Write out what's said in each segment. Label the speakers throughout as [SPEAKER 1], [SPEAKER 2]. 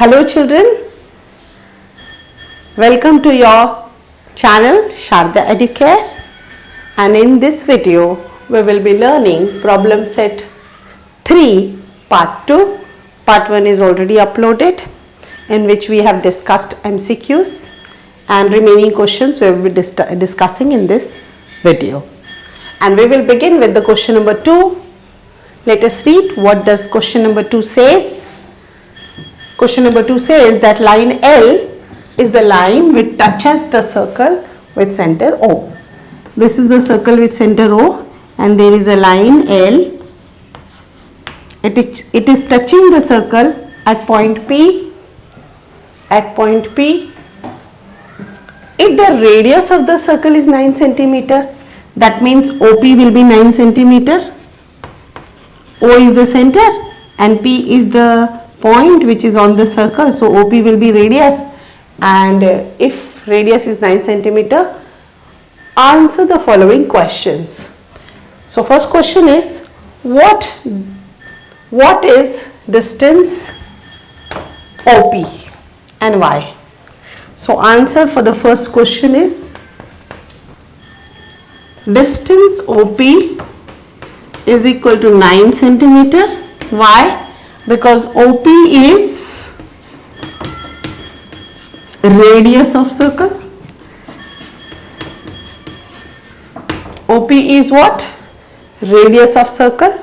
[SPEAKER 1] Hello children, welcome to your channel Sharda Educare, and in this video we will be learning problem set 3 part 2. Part 1 is already uploaded, in which we have discussed MCQs and remaining questions we will be discussing in this video. And we will begin with the question number 2. Let us read what does question number 2 says. Question number 2 says that line L is the line which touches the circle with center O. This is the circle with center O, and there is a line L. It is touching the circle at point P. At point P, if the radius of the circle is 9 centimeter, that means OP will be 9 centimeter. O is the center and P is the point which is on the circle, so OP will be radius, and if radius is 9 centimeter, answer the following questions. So first question is, what is distance OP and why? So answer for the first question is, distance OP is equal to 9 centimeter. Why? Because OP is radius of circle. OP is what? Radius of circle.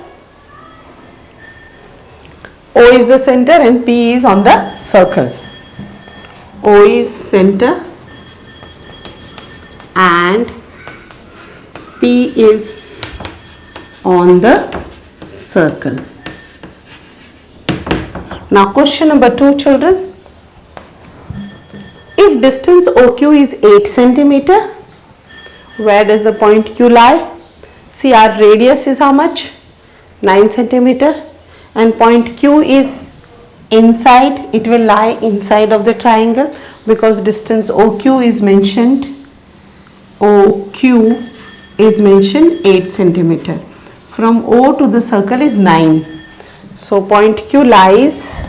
[SPEAKER 1] O is the center and P is on the circle. O is center and P is on the circle. Now question number 2 children. If distance OQ is 8 centimeter, where does the point Q lie? See, our radius is how much? 9 centimeter, and point Q is inside. It will lie inside of the triangle because distance OQ is mentioned. OQ is mentioned 8 centimeter. From O to the circle is 9. So point Q lies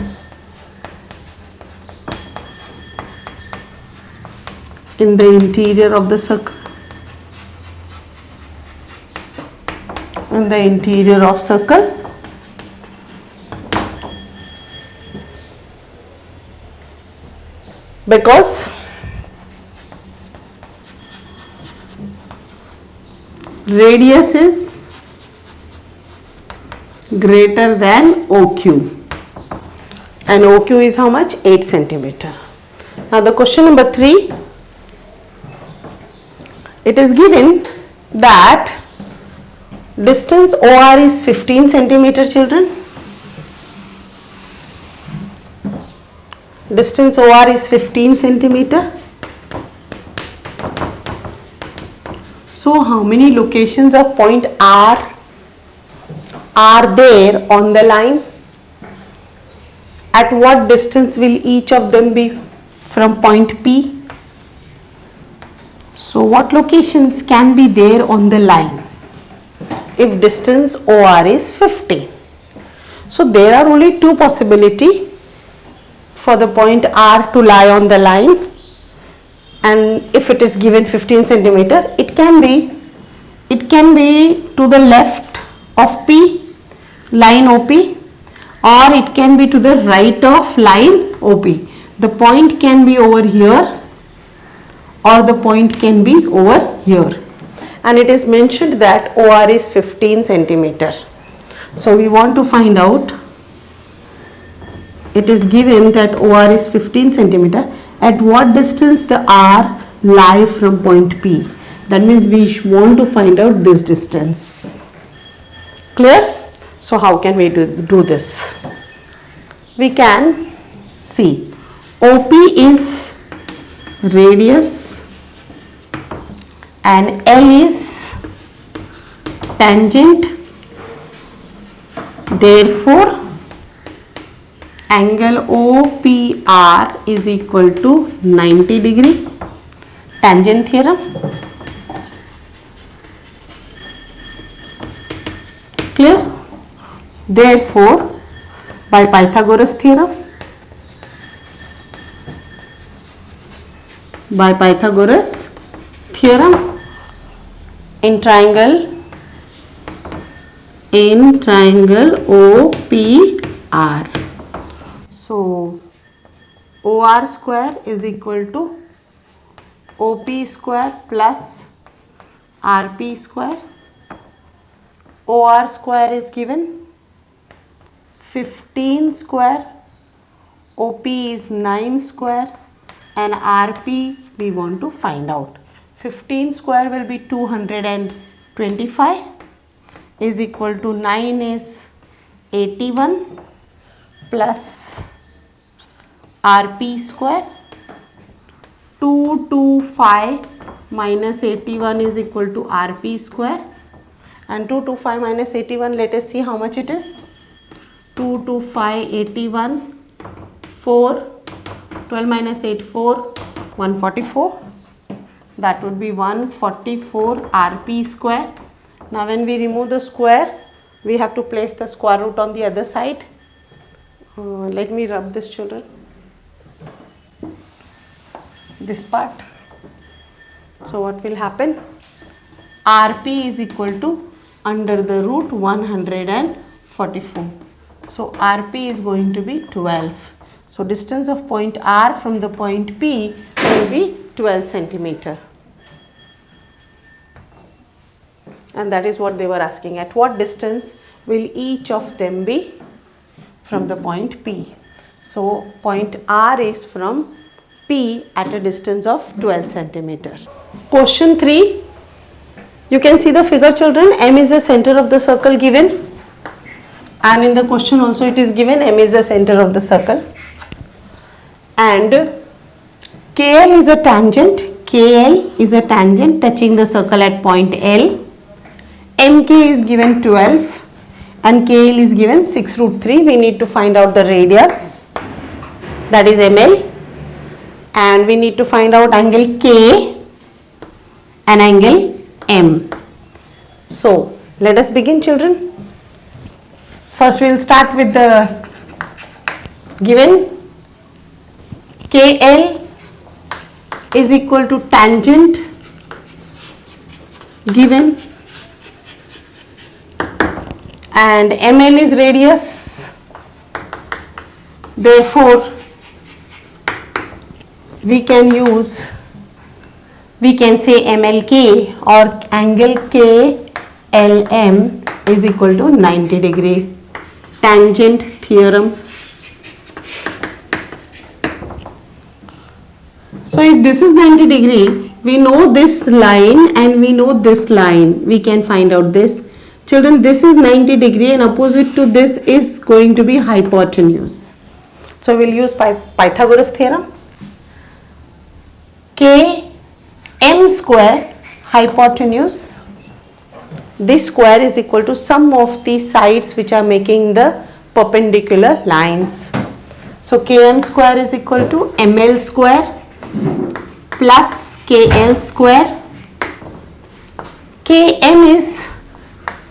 [SPEAKER 1] in the interior of the circle. In the interior of circle. Because radius is greater than OQ, and OQ is how much? 8 centimeter. Now the question number 3, it is given that distance OR is 15 centimeter children. Distance OR is 15 centimeter. So how many locations of point R are there on the line? At what distance will each of them be from point P? So what locations can be there on the line if distance OR is 15? So there are only two possibilities for the point R to lie on the line, and if it is given 15 centimeter, it can be to the left of P, line OP, or it can be to the right of line OP. The point can be over here or the point can be over here, and it is mentioned that OR is 15 centimeter. So we want to find out, it is given that OR is 15 centimeter, at what distance the R lie from point P. That means we want to find out this distance. Clear? So how can we do this? We can see OP is radius and L is tangent. Therefore, angle OPR is equal to 90 degree. Tangent theorem. Clear? Therefore, by Pythagoras theorem, by Pythagoras theorem in triangle OPR. So OR square is equal to OP square plus RP square. OR square is given 15 square, OP is 9 square, and RP we want to find out. 15 square will be 225 is equal to 9 is 81 plus RP square. 225 minus 81 is equal to RP square, and 225 minus 81, let us see how much it is. 225 81 4, 12 minus 8 4, 144, that would be 144 RP square. Now when we remove the square, we have to place the square root on the other side. Let me rub this, children, this part. So what will happen? RP is equal to under the root 144. So RP is going to be 12. So distance of point R from the point P will be 12 centimeter. And that is what they were asking. At what distance will each of them be from the point P? So point R is from P at a distance of 12 centimeters. Question 3. You can see the figure, children. M is the center of the circle given, and in the question also it is given M is the center of the circle, and KL is a tangent. KL is a tangent touching the circle at point L. MK is given 12 and KL is given 6 root 3. We need to find out the radius, that is ML, and we need to find out angle K and angle M. So let us begin, children. First we will start with the given. KL is equal to tangent given, and ML is radius. Therefore we can say MLK or angle KLM is equal to 90 degree. Tangent theorem. So if this is 90 degree, we know this line and we know this line. We can find out this. Children, this is 90 degree and opposite to this is going to be hypotenuse. So we will use Pythagoras theorem. Km square hypotenuse, this square is equal to sum of the sides which are making the perpendicular lines. So Km square is equal to ML square plus KL square. Km is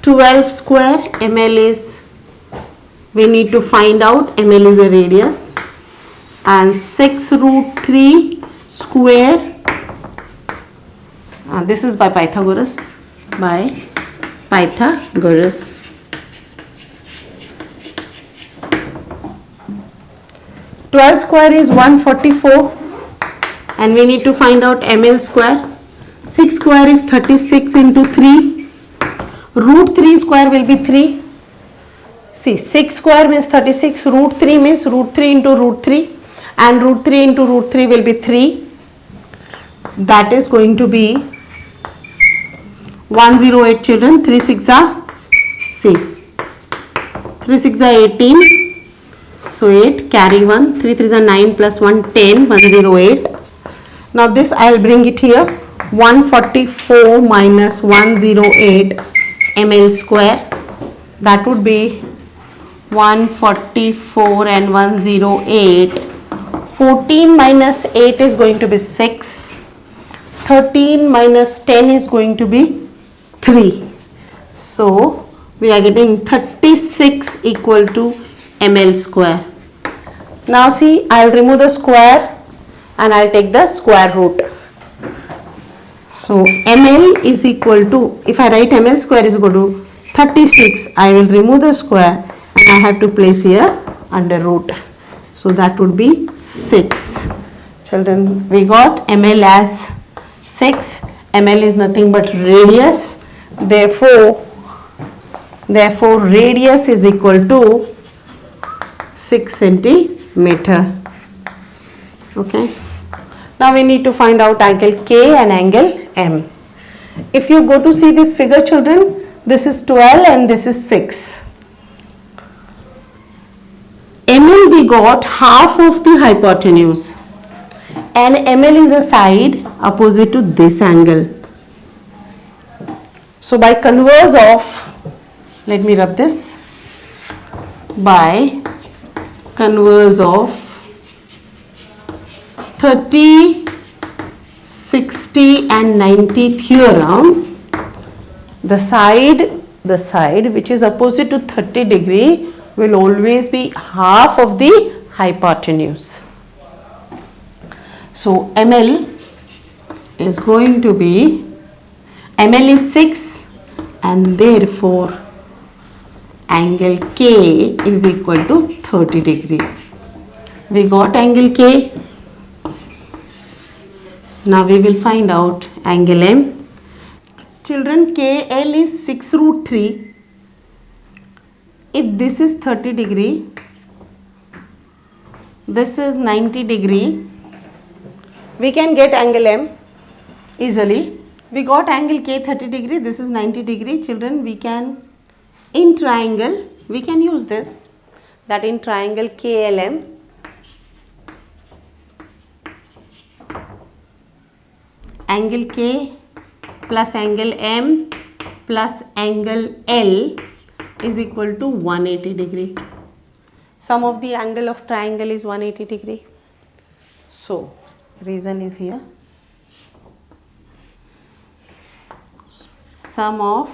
[SPEAKER 1] 12 square, ML is, we need to find out, ML is a radius, and 6 root 3 square. This is by Pythagoras. 12 square is 144 and we need to find out ML square. 6 square is 36 into 3. Root 3 square will be 3. See, 6 square means 36, root 3 means root 3 into root 3, and root 3 into root 3 will be 3. That is going to be 108, children. 3 6 are, see, 3 6 are 18. So 8, carry 1, 3 3 are 9 plus 1, 10, 108. Now this I will bring it here. 144 minus 108 ml square. That would be 144 and 108. 14 minus 8 is going to be 6. 13 minus 10 is going to be 3. So we are getting 36 equal to ml square. Now see, I will remove the square and I will take the square root. So ml is equal to, if I write ml square is equal to 36, I will remove the square and I have to place here under root. So that would be 6. Children, we got ml as 6. ml is nothing but radius. Therefore radius is equal to 6 centimeter. Okay. Now we need to find out angle K and angle M. If you go to see this figure, children, this is 12 and this is 6. ML we got half of the hypotenuse and ML is the side opposite to this angle. So by converse of, let me rub this, by converse of 30, 60 and 90 theorem, the side which is opposite to 30 degree will always be half of the hypotenuse. So ML is going to be, ML is 6 and therefore angle K is equal to 30 degree. We got angle K. Now we will find out angle M. Children, KL is 6 root 3. If this is 30 degree, this is 90 degree, we can get angle M easily. We got angle K 30 degree, this is 90 degree. Children, we can, in triangle, we can use this, that in triangle KLM, angle K plus angle M plus angle L is equal to 180 degree. Sum of the angle of triangle is 180 degree. So, reason is here. Sum of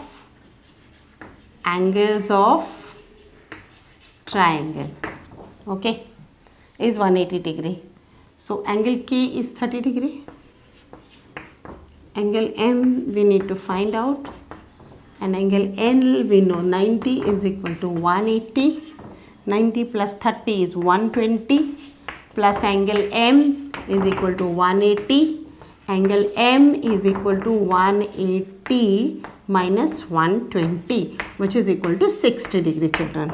[SPEAKER 1] angles of triangle, okay, is 180 degree. So, angle K is 30 degree. Angle M we need to find out, and angle L we know 90 is equal to 180. 90 plus 30 is 120 plus angle M is equal to 180. Angle M is equal to 180 minus 120, which is equal to 60 degree, children.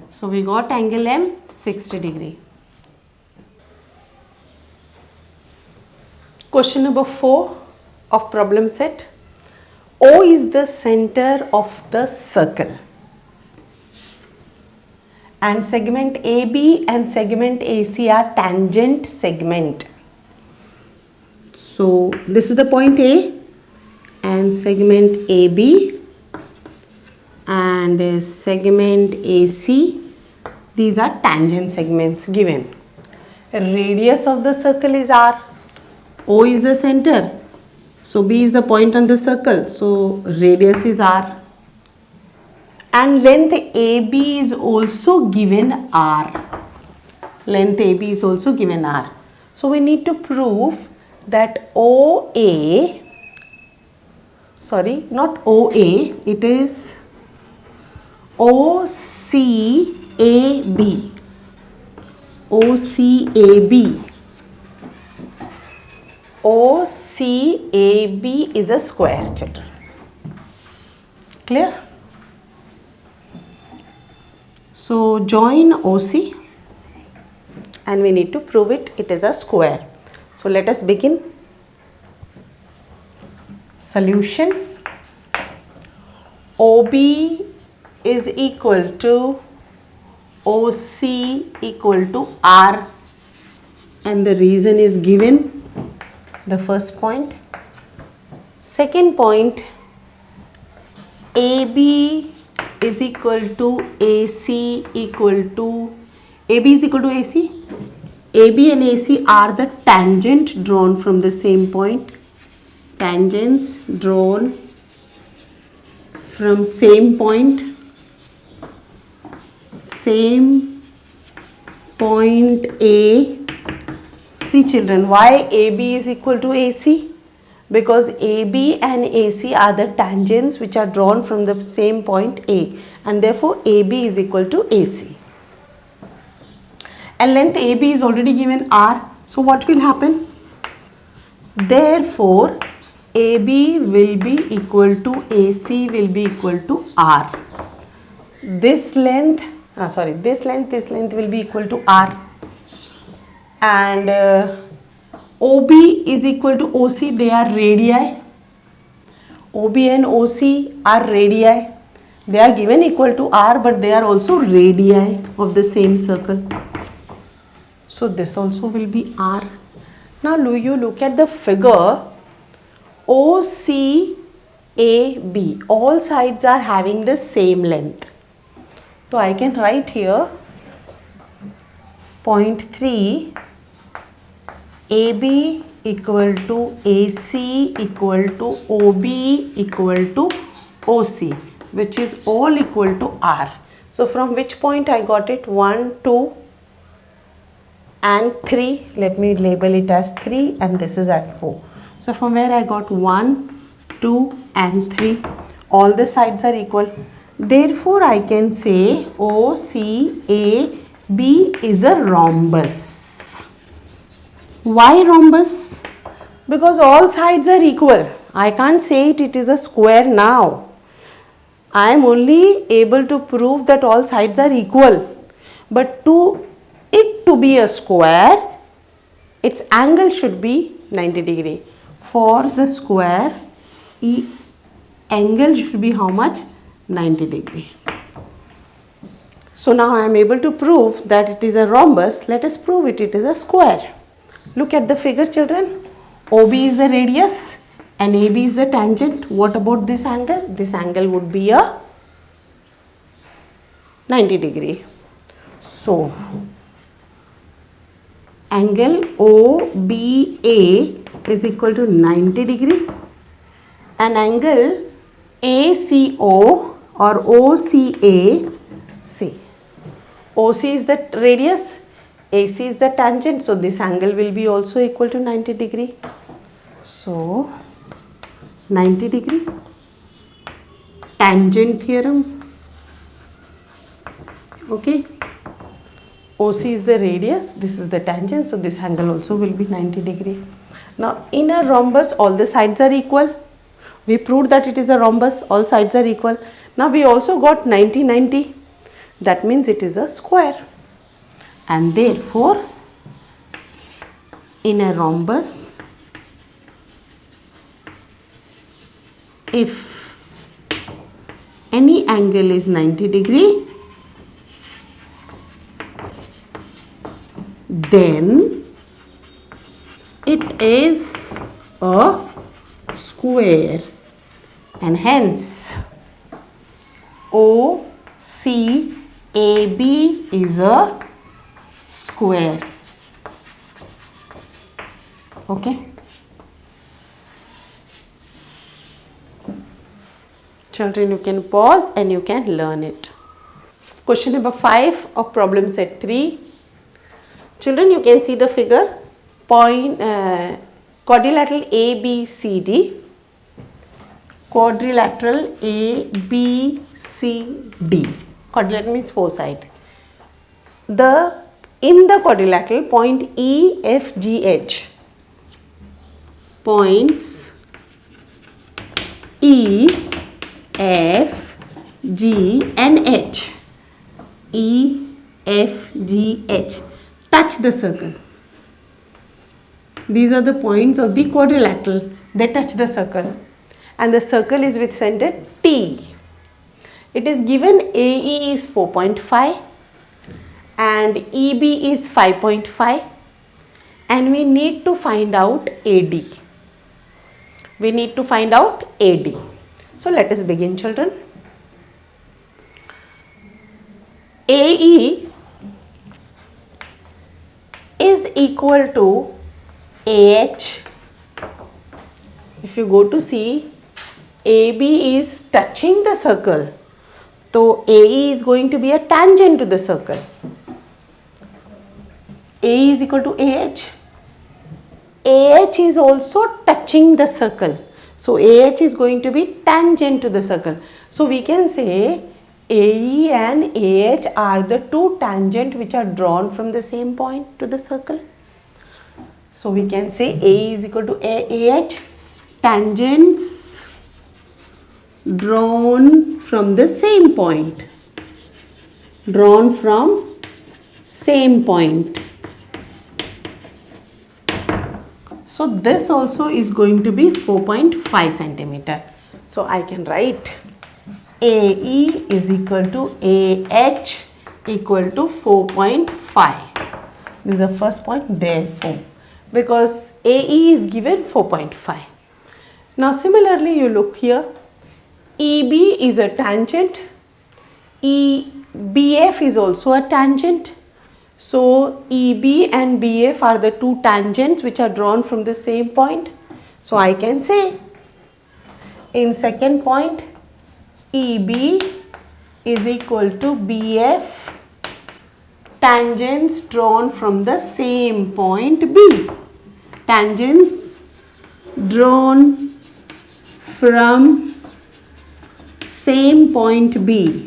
[SPEAKER 1] So we got angle M 60 degree. Question number 4 of problem set. O is the center of the circle and segment AB and segment AC are tangent segment. So this is the point A and segment AB and segment AC, these are tangent segments given. Radius of the circle is R. O is the center. So B is the point on the circle. So radius is R. And length AB is also given R. Length AB is also given R. So we need to prove that OA, sorry, not OA, it is OCAB. OCAB. OCAB is a square, children. Clear? So join OC and we need to prove it is a square. So let us begin. Solution. OB is equal to OC equal to R, and the reason is given. The first point. Second point, AB is equal to AC equal to, AB is equal to AC. AB and AC are the tangent drawn from the same point. Tangents drawn from same point. Same point A. See children, why AB is equal to AC? because AB and AC are the tangents which are drawn from the same point A, and therefore AB is equal to AC. And length AB is already given R. So what will happen? Therefore AB will be equal to AC will be equal to R. This length will be equal to R, and OB is equal to OC. They are radii. OB and OC are radii. They are given equal to R, but they are also radii of the same circle. So this also will be R. Now you look at the figure. OCAB, all sides are having the same length. So I can write here point 3, AB equal to AC equal to OB equal to OC, which is all equal to R. So from which point I got it? 1, 2 and 3. Let me label it as 3, and this is at 4. So from where I got 1, 2 and 3, all the sides are equal. Therefore I can say OCAB is a rhombus. Why rhombus? Because all sides are equal. I can't say it is a square now. I am only able to prove that all sides are equal. But to be a square, its angle should be 90 degree. For the square, angle should be how much? 90 degree. So now I am able to prove that it is a rhombus. Let us prove it is a square. Look at the figure, children. OB is the radius and AB is the tangent. What about this angle? This angle would be a 90 degree. So angle OBA is equal to 90 degree, and angle ACO or OCA, see, OC is the radius, AC is the tangent, so this angle will be also equal to 90 degree. So 90 degree, tangent theorem, okay. OC is the radius, this is the tangent, so this angle also will be 90 degree. Now in a rhombus all the sides are equal. We proved that it is a rhombus, all sides are equal. Now we also got 90, 90. That means it is a square. And therefore in a rhombus, if any angle is 90 degree, then it is a square, and hence OCAB is a square. Okay. Children, you can pause and you can learn it. Question number 5 of problem set 3. Children, you can see the figure. Quadrilateral ABCD. Quadrilateral ABCD. Quadrilateral means 4 sides. In the quadrilateral, point EFGH. Points E, F, G and H. E, F, G, H. Touch the circle. These are the points of the quadrilateral. They touch the circle. And the circle is with center T. It is given AE is 4.5 and EB is 5.5, and we need to find out AD. We need to find out AD. So let us begin, children. AE is equal to AH. If you go to see, AB is touching the circle, so AE is going to be a tangent to the circle. AE is equal to AH. AH is also touching the circle. So AH is going to be tangent to the circle. So we can say AE and AH are the two tangent which are drawn from the same point to the circle. So we can say AE is equal to AH, tangents drawn from the same point. Drawn from same point. So this also is going to be 4.5 centimeter. So I can write AE is equal to AH equal to 4.5. This is the first point, therefore, because AE is given 4.5. Now similarly you look here, EB is a tangent, BF is also a tangent. So EB and BF are the two tangents which are drawn from the same point. So I can say in second point EB is equal to BF, tangents drawn from the same point B. Tangents drawn from same point B.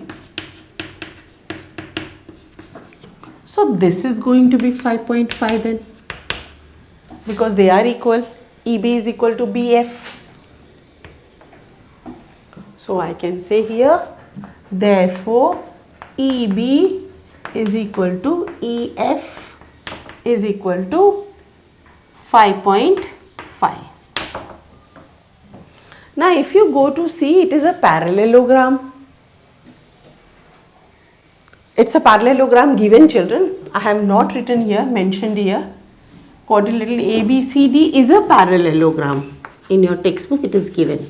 [SPEAKER 1] So this is going to be 5.5 then, because they are equal. EB is equal to BF. So I can say here, therefore EB is equal to EF is equal to 5.5. Now if you go to see, it is a parallelogram. It's a parallelogram given, children. I have not written here, mentioned here. Quadrilateral ABCD is a parallelogram. In your textbook it is given.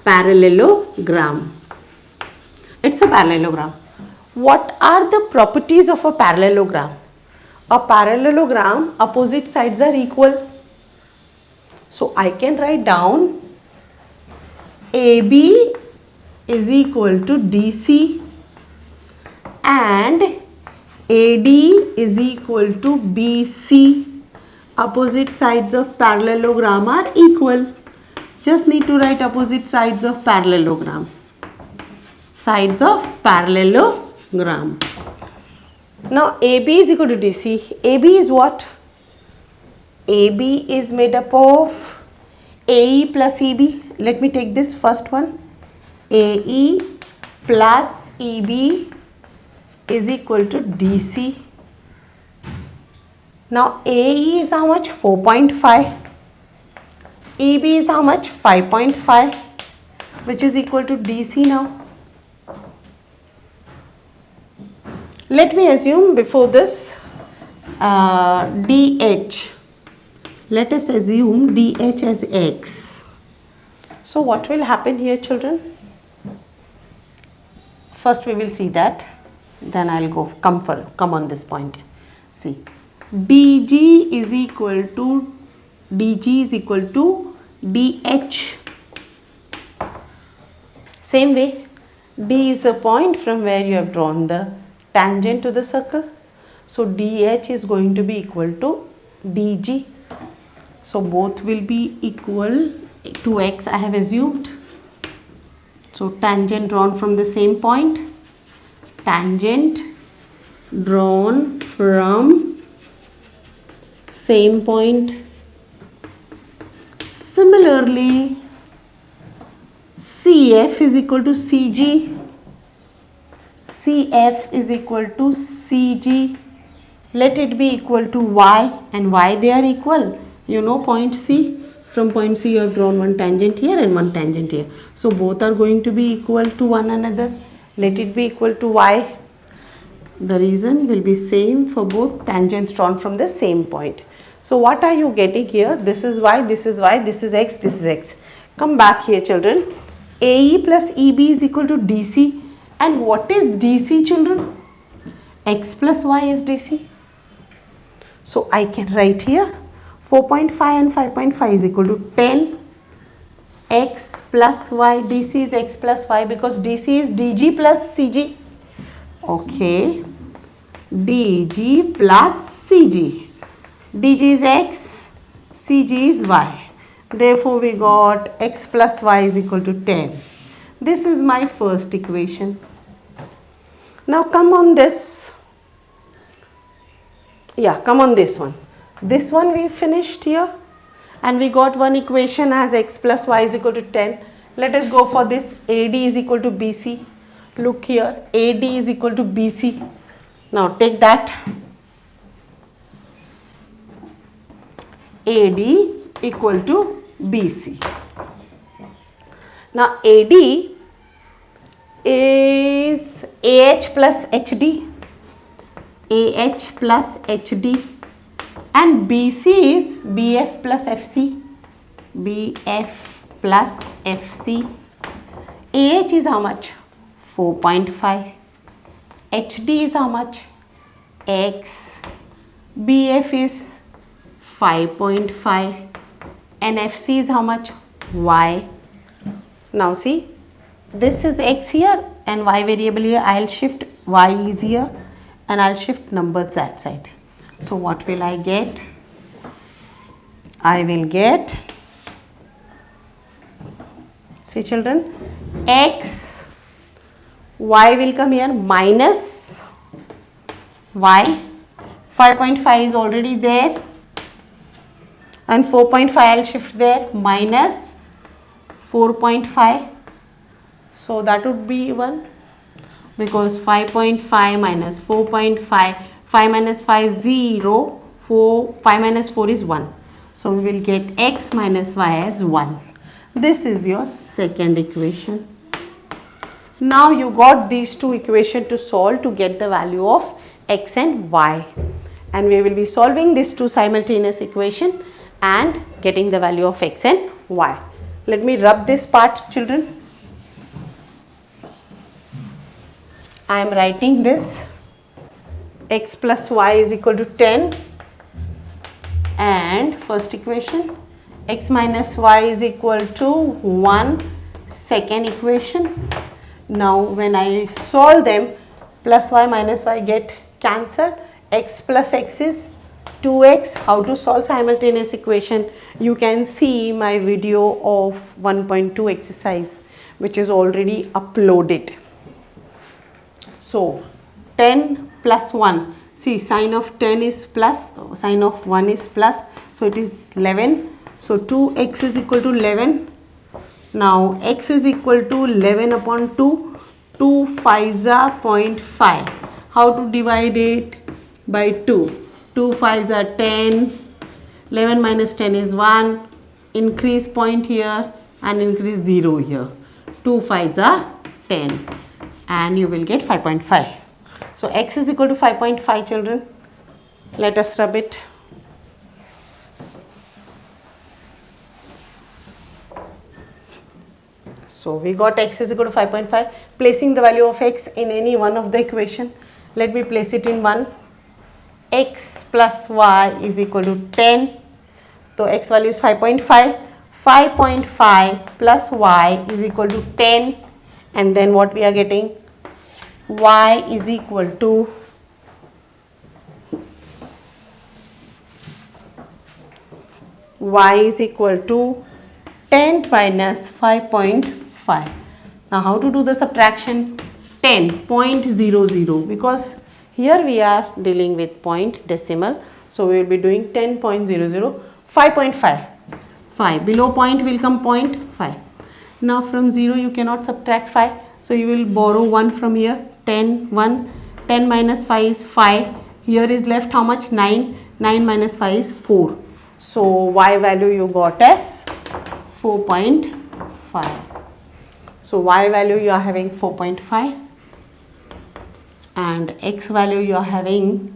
[SPEAKER 1] Parallelogram. It's a parallelogram. What are the properties of a parallelogram? A parallelogram, opposite sides are equal. So I can write down AB is equal to DC and AD is equal to BC. Opposite sides of parallelogram are equal. Just need to write opposite sides of parallelogram. Sides of parallelogram. Now AB is equal to DC. AB is what? AB is made up of AE plus EB. Let me take this first one. AE plus EB is equal to DC. Now AE is how much? 4.5. EB is how much? 5.5, which is equal to DC now. Let me assume before this DH. Let us assume DH as X. So what will happen here, children? First we will see that. Then I will come on this point. See, DG is equal to DH. Same way, D is the point from where you have drawn the tangent to the circle. So DH is going to be equal to DG. So both will be equal to X, I have assumed. So tangent drawn from the same point. Tangent drawn from same point. Similarly, CF is equal to CG. CF is equal to CG. Let it be equal to Y, and Y they are equal. You know point C. From point C you have drawn one tangent here and one tangent here. So both are going to be equal to one another. Let it be equal to Y. The reason will be same for both tangents drawn from the same point. So what are you getting here? This is Y, this is Y, this is X, this is X. Come back here, children. AE plus EB is equal to DC. And what is DC, children? X plus Y is DC. So I can write here 4.5 and 5.5 is equal to 10. X plus Y, DC is X plus Y because DC is DG plus CG. Okay. DG plus CG. DG is X, CG is y. Therefore, we got x plus y is equal to 10. This is my first equation. Now come on this. Yeah, come on this one. This one we finished here and we got one equation as x plus y is equal to 10. Let us go for this. AD is equal to BC. Look here, AD is equal to BC. Now take that. AD equal to BC. Now AD is AH plus HD. AH plus HD. And BC is BF plus FC. BF plus FC. AH is how much? 4.5. HD is how much? X. BF is 5.5. And FC is how much? Y. Now see, this is X here and Y variable here. I'll shift Y is here and I'll shift numbers that side. So what will I get? I will get, see children, X, Y will come here minus Y, 5.5 is already there and 4.5 I'll shift there, minus 4.5. So that would be 1 because 5.5 minus 4.5, 5 minus 5 is 0, 5 minus 4 is 1. So we will get x minus y as 1. This is your second equation. Now you got these two equations to solve to get the value of x and y. And we will be solving these two simultaneous equations and getting the value of x and y. Let me rub this part, children. I am writing this. X plus y is equal to 10 and first equation, x minus y is equal to 1, second equation. Now when I solve them, plus y minus y get cancelled, x plus x is 2x. How to solve simultaneous equation? You can see my video of 1.2 exercise which is already uploaded. So 10 plus 1, see sign of 10 is plus, sign of 1 is plus, so it is 11. So 2x is equal to 11. Now x is equal to 11 upon 2, 2 5s are 0.5. How to divide it? By 2. 2 5s are 10, 11 minus 10 is 1, increase point here and increase 0 here. 2 5s are 10 and you will get 5.5. So x is equal to 5.5 children. Let us rub it. So we got x is equal to 5.5. Placing the value of x in any one of the equation. Let me place it in 1. X plus y is equal to 10. So x value is 5.5. 5.5 plus y is equal to 10. And then what we are getting? Y is equal to y is equal to 10 minus 5.5. Now how to do the subtraction? 10.00 because here we are dealing with point decimal. So we will be doing 10.00, 5.5. 5 below point will come 0.5. Now from 0 you cannot subtract 5. So you will borrow 1 from here. 10, 1, 10 minus 5 is 5. Here is left how much? 9. 9 minus 5 is 4. So y value you got as 4.5. So y value you are having 4.5 and x value you are having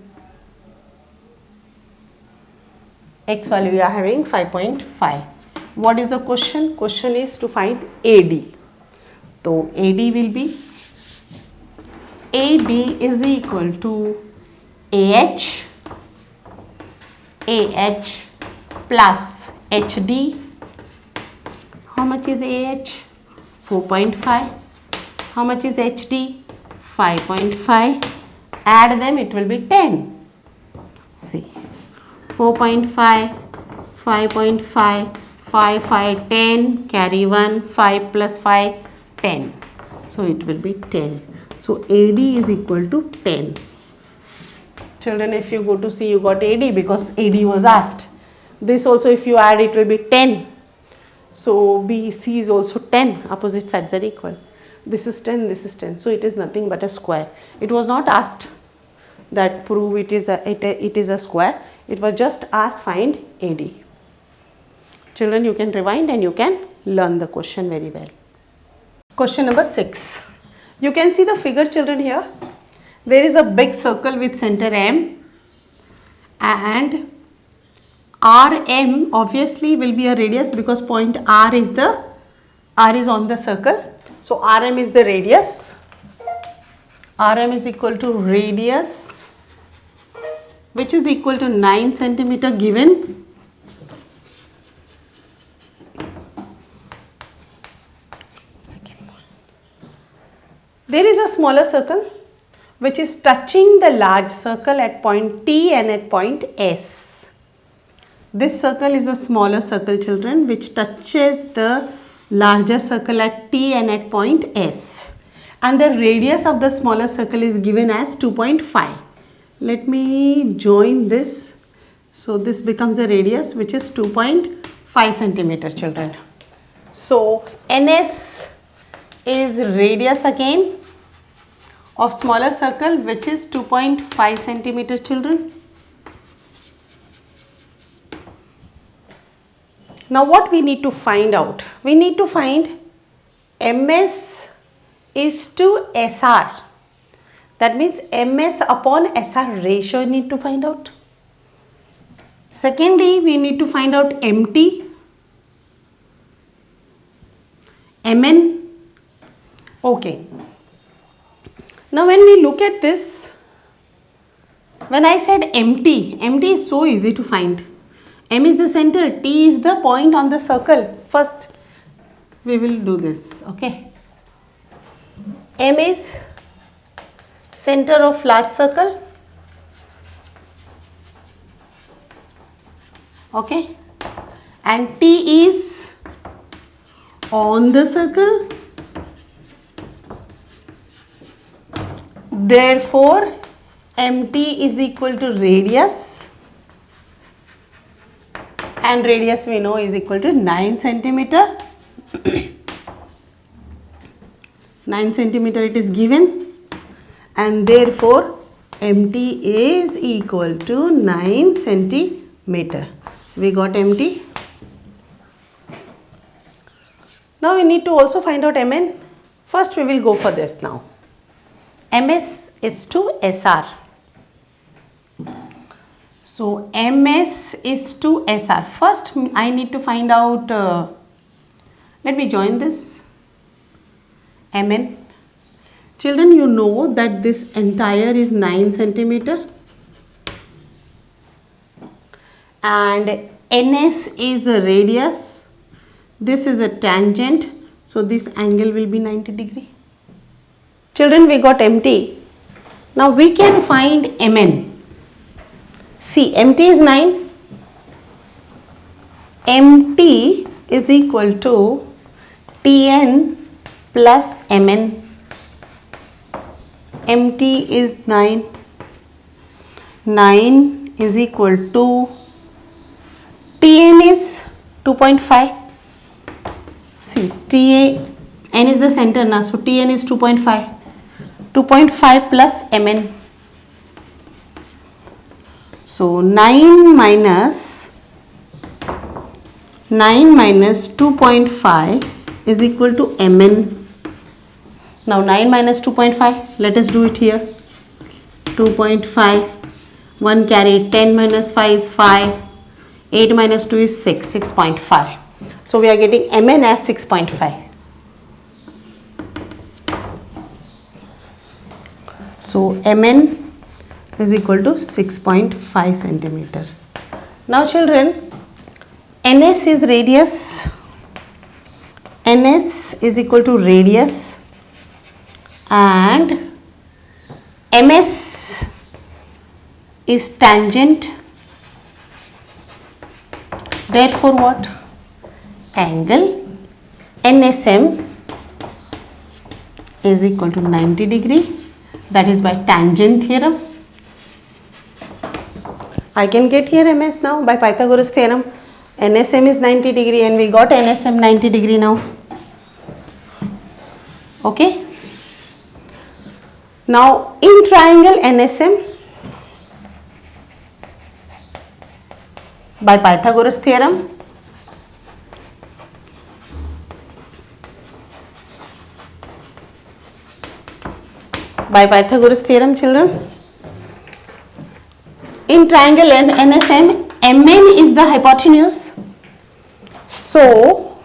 [SPEAKER 1] 5.5. What is the question? Question is to find AD. So AD will be, AD is equal to AH plus HD. How much is AH? 4.5. How much is HD? 5.5. Add them, it will be 10. See, 4.5, 5.5, 5, 5, 10, carry 1, 5 plus 5, 10. So it will be 10. So AD is equal to 10. Children, if you go to C, you got AD because AD was asked. This also, if you add, it will be 10. So BC is also 10. Opposite sides are equal. This is 10, this is 10. So it is nothing but a square. It was not asked that prove it is a square. It was just asked find AD. Children, you can rewind and you can learn the question very well. Question number 6. You can see the figure, children, here. There is a big circle with center M, and RM obviously will be a radius because point R is on the circle. So RM is the radius. RM is equal to radius, which is equal to 9 centimeter given. There is a smaller circle which is touching the large circle at point T and at point S. This circle is the smaller circle, children, which touches the larger circle at T and at point S. And the radius of the smaller circle is given as 2.5. Let me join this. So this becomes the radius, which is 2.5 centimeter, children. So NS is radius again of smaller circle, which is 2.5 centimeter, children. Now what we need to find out? We need to find MS is to SR. That means MS upon SR ratio you need to find out. Secondly, we need to find out MT, MN. Okay. Now when we look at this, when I said MT is so easy to find. M is the center, T is the point on the circle. First we will do this, okay. M is center of large circle, okay, and T is on the circle. Therefore, MT is equal to radius, and radius we know is equal to 9 centimeter. 9 centimeter it is given, and therefore MT is equal to 9 centimeter. We got MT. Now we need to also find out MN. First we will go for this now. MS is to SR. So MS is to SR. First I need to find out, let me join this, MN. Children, you know that this entire is 9 centimeter and NS is a radius. This is a tangent. So this angle will be 90 degree. Children, we got MT. Now we can find MN. See, MT is 9. MT is equal to TN plus MN. MT is 9. 9 is equal to TN is 2.5. See, TN is the center now, so TN is 2.5. 2.5 plus MN. So 9 minus 2.5 is equal to MN. Now 9 minus 2.5, let us do it here. 2.5, 1 carry, 10 minus 5 is 5, 8 minus 2 is 6, 6.5. So we are getting MN as 6.5. So MN is equal to 6.5 centimeter. Now children, NS is radius. NS is equal to radius and MS is tangent. Therefore what? Angle NSM is equal to 90 degree, that is by tangent theorem. I can get here MS now by Pythagoras theorem. NSM is 90 degree and we got NSM 90 degree now. Okay. Now in triangle NSM, by Pythagoras theorem, children, in triangle NSM, MN is the hypotenuse. So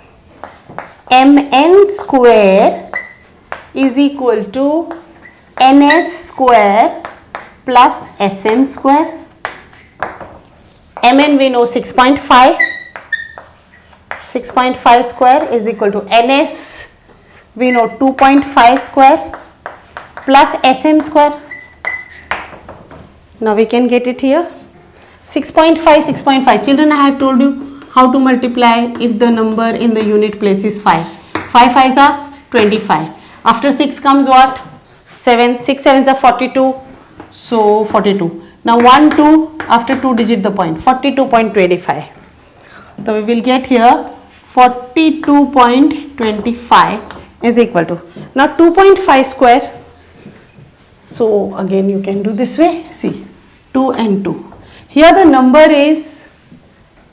[SPEAKER 1] MN square is equal to NS square plus SN square. MN we know 6.5. 6.5 square is equal to NS we know 2.5 square plus SN square. Now we can get it here. 6.5, 6.5. Children, I have told you how to multiply if the number in the unit place is 5. 5 5s are 25. After 6 comes what? 7. 6 7s are 42. So 42. Now 1, 2, after 2 digit the point. 42.25. So we will get here 42.25 is equal to. Now 2.5 square. So again you can do this way. See. 2 and 2. Here the number is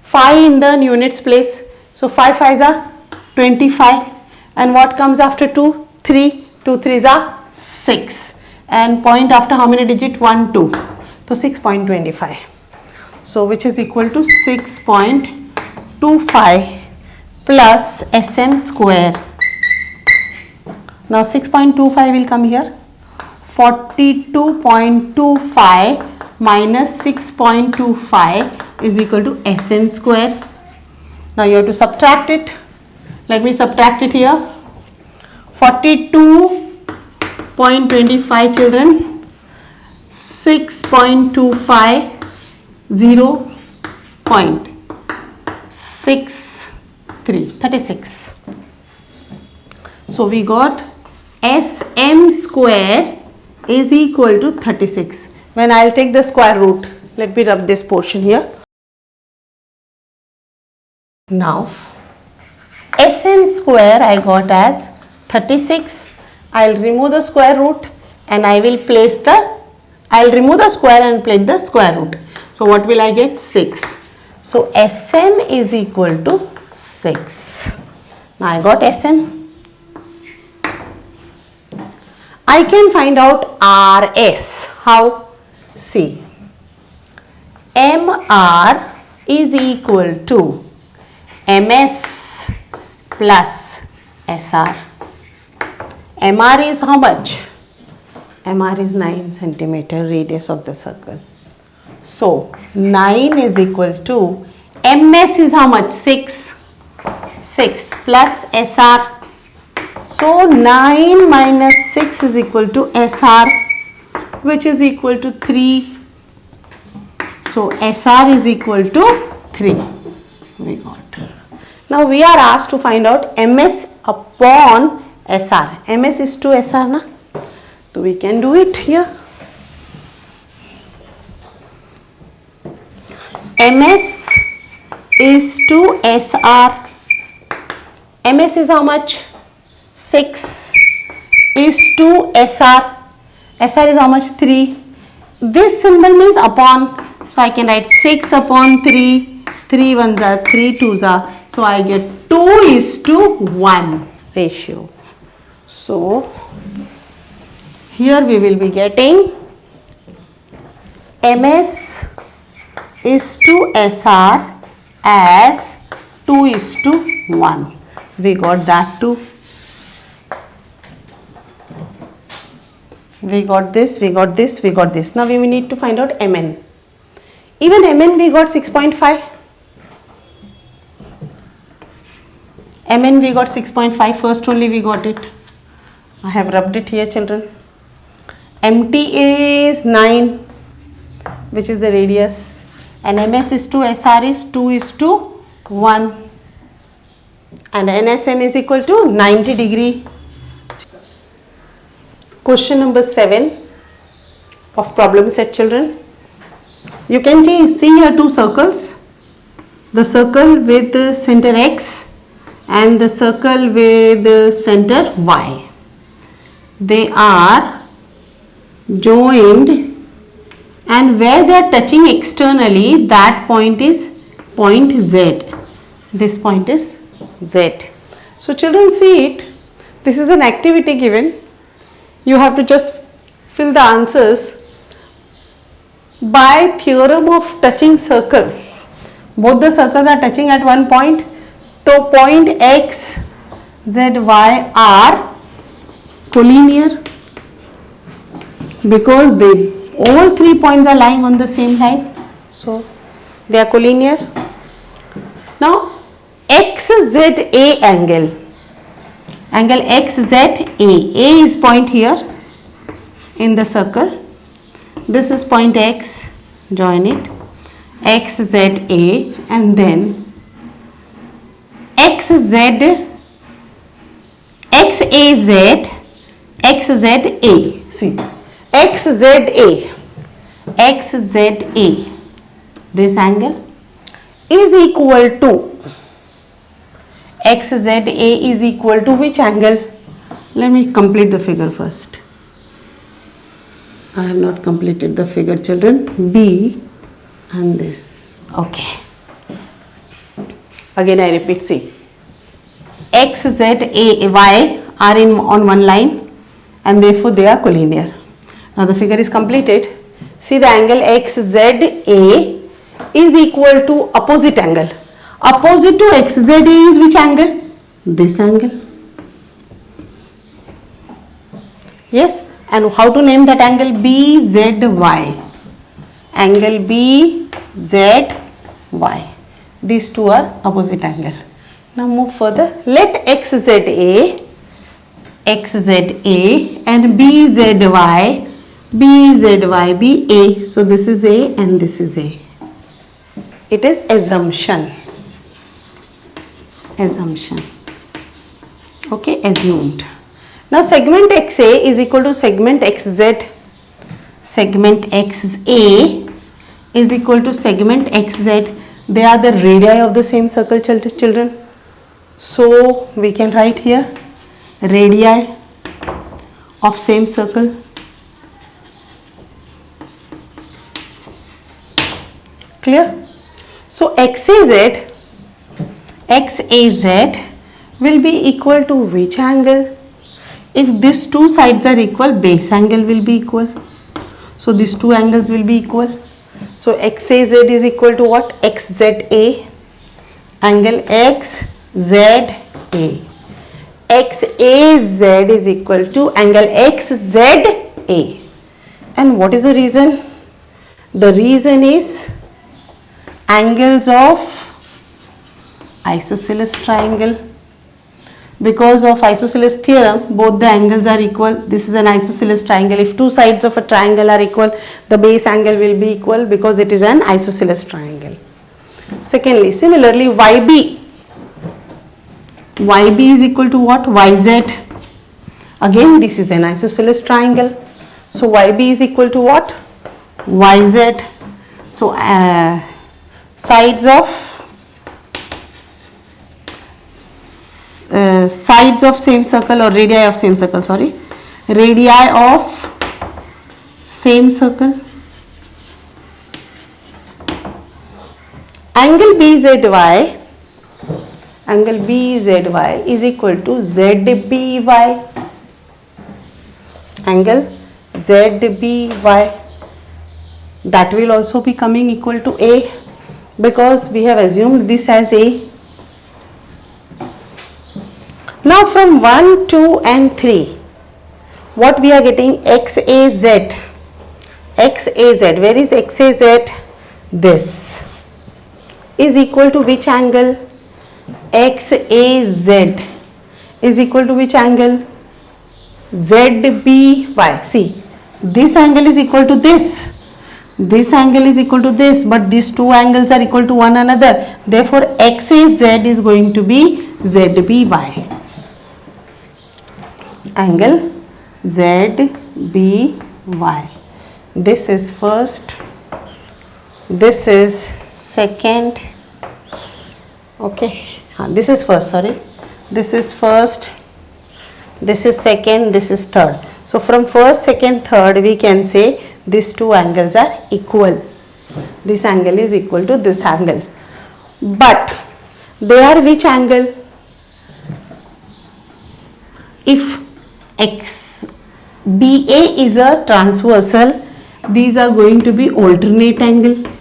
[SPEAKER 1] 5 in the units place. So 5 5s are 25. And what comes after 2? 3. 2 3s are 6. And point after how many digit? 1, 2. So 6.25. So which is equal to 6.25 plus SN square. Now 6.25 will come here. 42.25 minus 6.25 is equal to SN square. Now you have to subtract it. Let me subtract it here. 42.25 children. 6.25 0.63 36. So we got SM square is equal to 36. When I will take the square root, let me rub this portion here. Now SN square I got as 36. I will remove the square root and I will place the, I will remove the square and place the square root. So what will I get? 6. So SM is equal to 6. Now I got SM. I can find out RS. How? See, MR is equal to MS plus SR. MR is how much? MR is 9 centimeter radius of the circle. So 9 is equal to MS is how much? 6. 6 plus SR. So 9 minus 6 is equal to SR, which is equal to 3. So SR is equal to 3. We got. Now we are asked to find out MS upon SR. MS is to SR, na? So we can do it here. MS is to SR. MS is how much? 6 is to SR. SR is how much? 3. This symbol means upon. So I can write 6 upon 3. 3 ones are 3 twos are. So I get 2:1 ratio. So here we will be getting MS is to SR as 2:1. We got that too. We got this, we got this, we got this. Now we need to find out MN. Even MN we got 6.5. MN we got 6.5. First only we got it. I have rubbed it here, children. MT is 9, which is the radius. And MS is to SR is 2:1. 1 and NSN is equal to 90 degree. Question number 7 of problem set, children. You can see here two circles. The circle with the center X and the circle with the center Y. They are joined, and where they are touching externally, that point is point Z. This point is Z. So children, see it. This is an activity given. You have to just fill the answers by theorem of touching circle. Both the circles are touching at one point. So point X, Z, Y are collinear because all 3 points are lying on the same line. So they are collinear. Now XZA angle XZA. A is point here in the circle. This is point X. Join it. XZA, and then XAZ, XZA. See, XZA. This angle is equal to XZA is equal to which angle? Let me complete the figure first. I have not completed the figure, children. B and this. Okay. Again I repeat, see. X, Z, A, Y are on one line and therefore they are collinear. Now the figure is completed. See, the angle XZA is equal to opposite angle. Opposite to XZA is which angle? This angle. Yes. And how to name that angle? BZY. Angle BZY. These two are opposite angle. Now move further. Let XZA and BZY be A. So this is A and this is A. It is assumption. Okay, assumed. Now segment XA is equal to segment XZ. Segment XA is equal to segment XZ. They are the radii of the same circle, children. So we can write here radii of same circle. Clear? So XAZ will be equal to which angle? If these two sides are equal, base angle will be equal. So these two angles will be equal. So XAZ is equal to what? XZA. Angle XZA. XAZ is equal to angle XZA. And what is the reason? The reason is angles of isosceles triangle. Because of isosceles theorem, both the angles are equal. This is an isosceles triangle. If two sides of a triangle are equal, the base angle will be equal because it is an isosceles triangle. Secondly, similarly, YB is equal to what? YZ. Again, this is an isosceles triangle. So YB is equal to what? YZ. So sides of same circle, or radii of same circle, sorry, radii of same circle. Angle BZY is equal to ZBY. Angle ZBY, that will also be coming equal to A because we have assumed this as A. Now from 1, 2 and 3, what we are getting? XAZ. Where is XAZ? This is equal to which angle? XAZ is equal to which angle? ZBY. See, this angle is equal to this. this angle is equal to this, but these two angles are equal to one another. Therefore, XAZ is going to be ZBY. Angle ZBY. This is first, this is second, okay, this is first, sorry, this is first, this is second, this is third. So from first, second, third we can say these two angles are equal. This angle is equal to this angle. But they are which angle? If BA is a transversal, these are going to be alternate angle.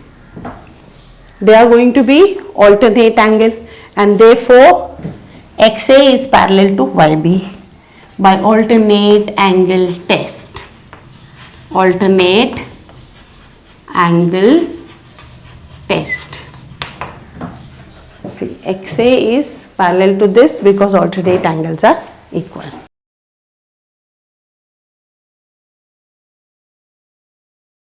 [SPEAKER 1] They are going to be alternate angle, and therefore XA is parallel to YB by alternate angle test. Alternate angle test. See, XA is parallel to this because alternate angles are equal.